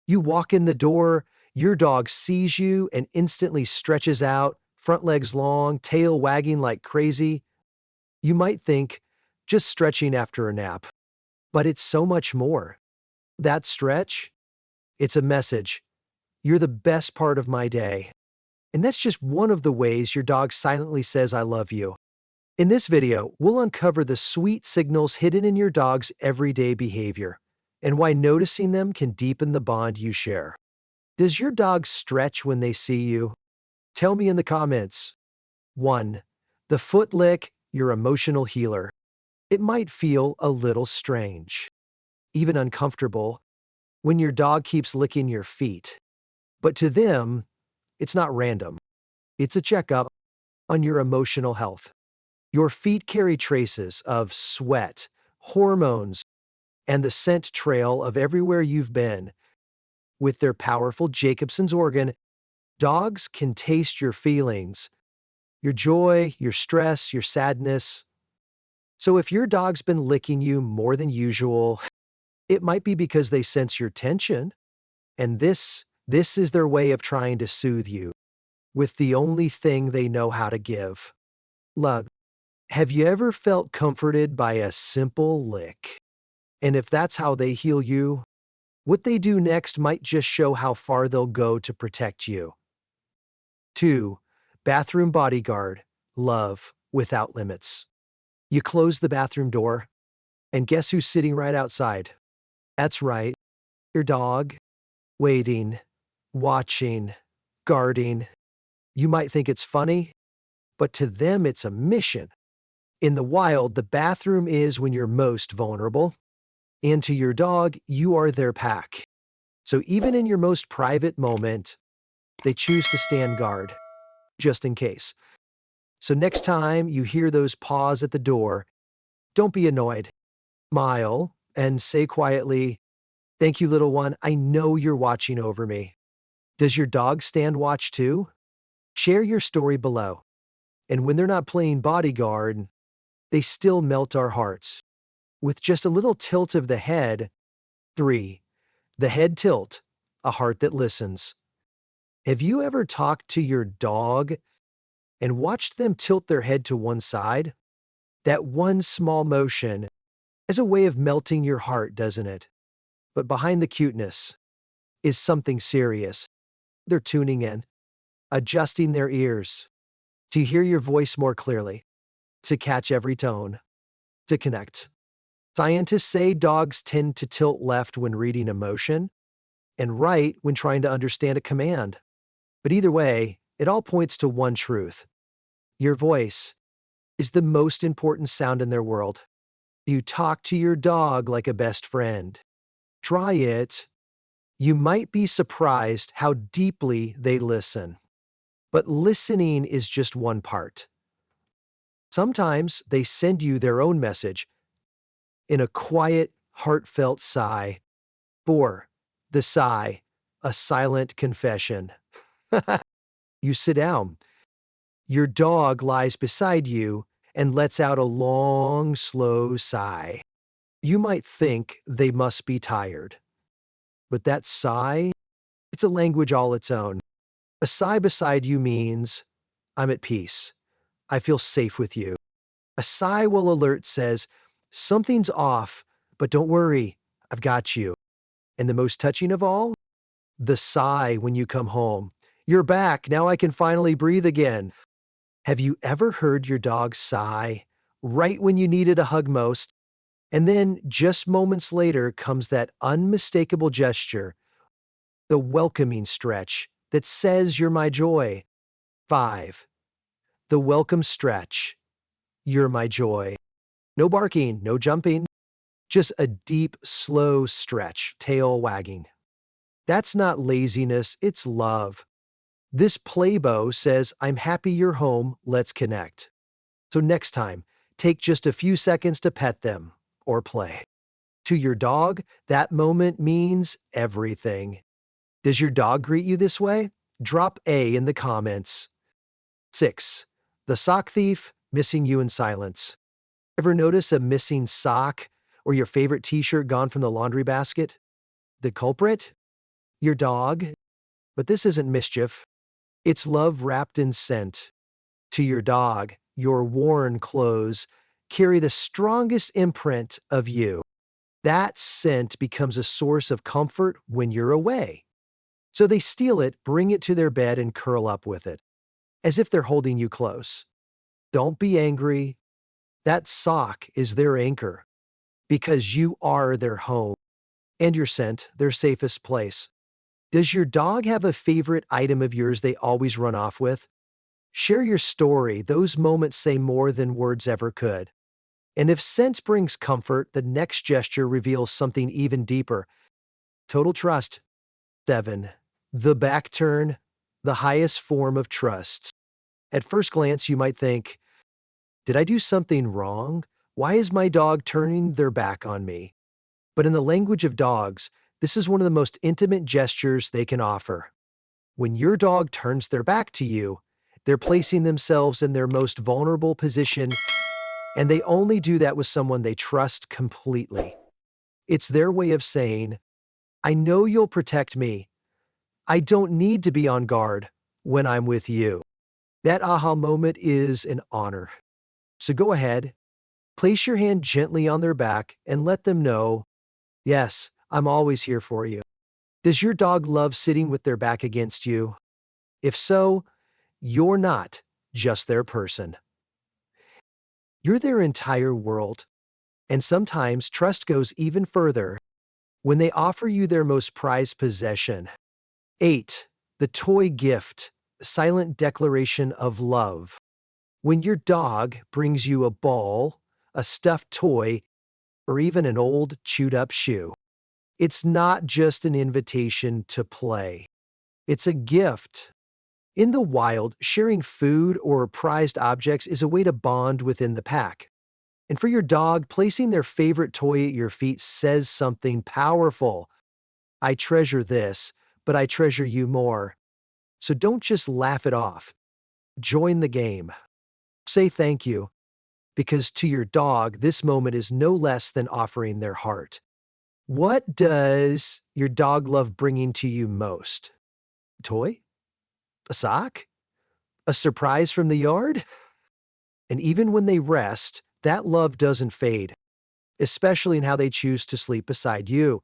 You walk in the door, your dog sees you and instantly stretches out, front legs long, tail wagging like crazy. You might think, just stretching after a nap. But it's so much more. That stretch, it's a message. You're the best part of my day. And that's just one of the ways your dog silently says, I love you. In this video, we'll uncover the sweet signals hidden in your dog's everyday behavior and why noticing them can deepen the bond you share. Does your dog stretch when they see you? Tell me in the comments. 1. The foot lick, your emotional healer. It might feel a little strange, even uncomfortable, when your dog keeps licking your feet. But to them, it's not random. It's a checkup on your emotional health. Your feet carry traces of sweat, hormones, and the scent trail of everywhere you've been. With their powerful Jacobson's organ, dogs can taste your feelings, your joy, your stress, your sadness. So if your dog's been licking you more than usual, it might be because they sense your tension, and this is their way of trying to soothe you with the only thing they know how to give: love. Have you ever felt comforted by a simple lick? And if that's how they heal you, what they do next might just show how far they'll go to protect you. 2. Bathroom bodyguard, love without limits. You close the bathroom door, and guess who's sitting right outside? That's right, your dog, waiting, watching, guarding. You might think it's funny, but to them it's a mission. In the wild, the bathroom is when you're most vulnerable, and to your dog, you are their pack. So even in your most private moment, they choose to stand guard, just in case. So next time you hear those paws at the door, don't be annoyed. Smile and say quietly, thank you, little one. I know you're watching over me. Does your dog stand watch too? Share your story below. And when they're not playing bodyguard, they still melt our hearts. With just a little tilt of the head. 3. The head tilt, a heart that listens. Have you ever talked to your dog and watched them tilt their head to one side? That one small motion is a way of melting your heart, doesn't it? But behind the cuteness is something serious. They're tuning in, adjusting their ears to hear your voice more clearly, to catch every tone, to connect. Scientists say dogs tend to tilt left when reading emotion and right when trying to understand a command. But either way, it all points to one truth. Your voice is the most important sound in their world. You talk to your dog like a best friend. Try it. You might be surprised how deeply they listen. But listening is just one part. Sometimes they send you their own message in a quiet, heartfelt sigh. 4. The sigh, a silent confession. You sit down. Your dog lies beside you and lets out a long, slow sigh. You might think they must be tired. But that sigh, it's a language all its own. A sigh beside you means, I'm at peace. I feel safe with you. A sigh while alert says, something's off, but don't worry, I've got you. And the most touching of all? The sigh when you come home. You're back, now I can finally breathe again. Have you ever heard your dog sigh right when you needed a hug most? And then just moments later comes that unmistakable gesture, the welcoming stretch that says you're my joy. 5. The welcome stretch. You're my joy. No barking, no jumping, just a deep, slow stretch, tail wagging. That's not laziness, it's love. This playbow says, I'm happy you're home, let's connect. So next time, take just a few seconds to pet them or play. To your dog, that moment means everything. Does your dog greet you this way? Drop A in the comments. 6. The sock thief, missing you in silence. Ever notice a missing sock or your favorite t-shirt gone from the laundry basket? The culprit? Your dog? But this isn't mischief. It's love wrapped in scent. To your dog, your worn clothes carry the strongest imprint of you. That scent becomes a source of comfort when you're away. So they steal it, bring it to their bed, and curl up with it, as if they're holding you close. Don't be angry. That sock is their anchor, because you are their home, and your scent, their safest place. Does your dog have a favorite item of yours they always run off with? Share your story. Those moments say more than words ever could. And if scent brings comfort, the next gesture reveals something even deeper. Total trust. 7. The back turn, the highest form of trust. At first glance, you might think, did I do something wrong? Why is my dog turning their back on me? But in the language of dogs, this is one of the most intimate gestures they can offer. When your dog turns their back to you, they're placing themselves in their most vulnerable position, and they only do that with someone they trust completely. It's their way of saying, I know you'll protect me. I don't need to be on guard when I'm with you. That aha moment is an honor. So go ahead, place your hand gently on their back and let them know, yes, I'm always here for you. Does your dog love sitting with their back against you? If so, you're not just their person. You're their entire world. And sometimes trust goes even further when they offer you their most prized possession. 8. The toy gift, silent declaration of love. When your dog brings you a ball, a stuffed toy, or even an old chewed-up shoe, it's not just an invitation to play. It's a gift. In the wild, sharing food or prized objects is a way to bond within the pack. And for your dog, placing their favorite toy at your feet says something powerful. I treasure this, but I treasure you more. So don't just laugh it off. Join the game. Say thank you, because to your dog, this moment is no less than offering their heart. What does your dog love bringing to you most? A toy? A sock? A surprise from the yard? And even when they rest, that love doesn't fade, especially in how they choose to sleep beside you.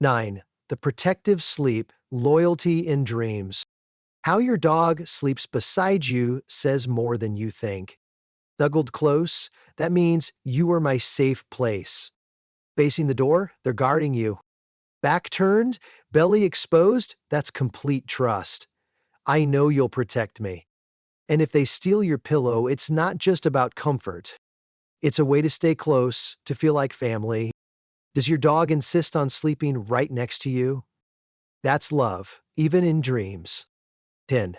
9. The protective sleep, loyalty in dreams. How your dog sleeps beside you says more than you think. Snuggled close, that means you are my safe place. Facing the door, they're guarding you. Back turned, belly exposed, that's complete trust. I know you'll protect me. And if they steal your pillow, it's not just about comfort. It's a way to stay close, to feel like family. Does your dog insist on sleeping right next to you? That's love, even in dreams. 10.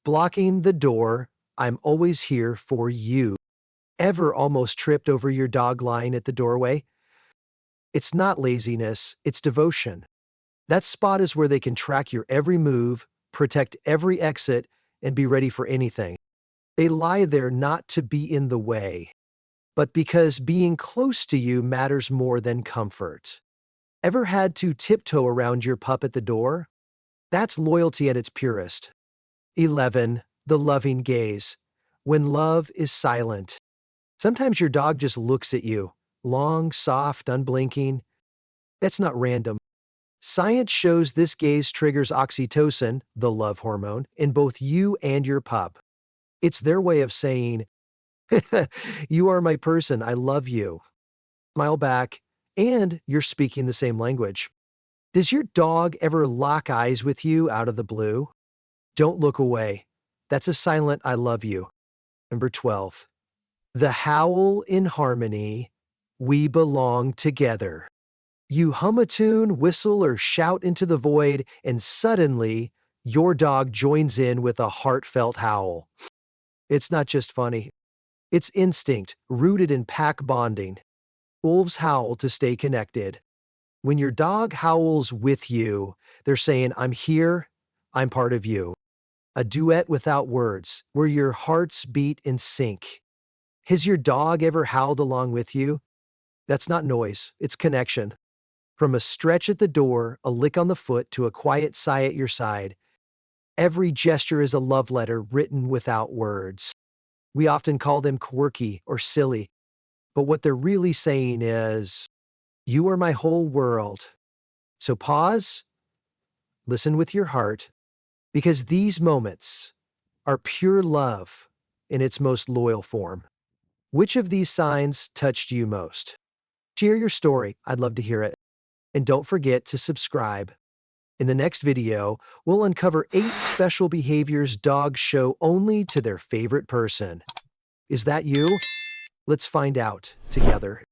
Blocking the door, I'm always here for you. Ever almost tripped over your dog lying at the doorway? It's not laziness, it's devotion. That spot is where they can track your every move, protect every exit, and be ready for anything. They lie there not to be in the way, but because being close to you matters more than comfort. Ever had to tiptoe around your pup at the door? That's loyalty at its purest. 11. The loving gaze. When love is silent. Sometimes your dog just looks at you, long, soft, unblinking. That's not random. Science shows this gaze triggers oxytocin, the love hormone, in both you and your pup. It's their way of saying, you are my person, I love you. Smile back, and you're speaking the same language. Does your dog ever lock eyes with you out of the blue? Don't look away. That's a silent I love you. Number 12. The howl in harmony. We belong together. You hum a tune, whistle, or shout into the void, and suddenly, your dog joins in with a heartfelt howl. It's not just funny. It's instinct, rooted in pack bonding. Wolves howl to stay connected. When your dog howls with you, they're saying, I'm here, I'm part of you. A duet without words, where your hearts beat in sync. Has your dog ever howled along with you? That's not noise, it's connection. From a stretch at the door, a lick on the foot, to a quiet sigh at your side, every gesture is a love letter written without words. We often call them quirky or silly, but what they're really saying is, "You are my whole world." So pause, listen with your heart, because these moments are pure love in its most loyal form. Which of these signs touched you most? Share your story. I'd love to hear it. And don't forget to subscribe. In the next video, we'll uncover 8 special behaviors dogs show only to their favorite person. Is that you? Let's find out together.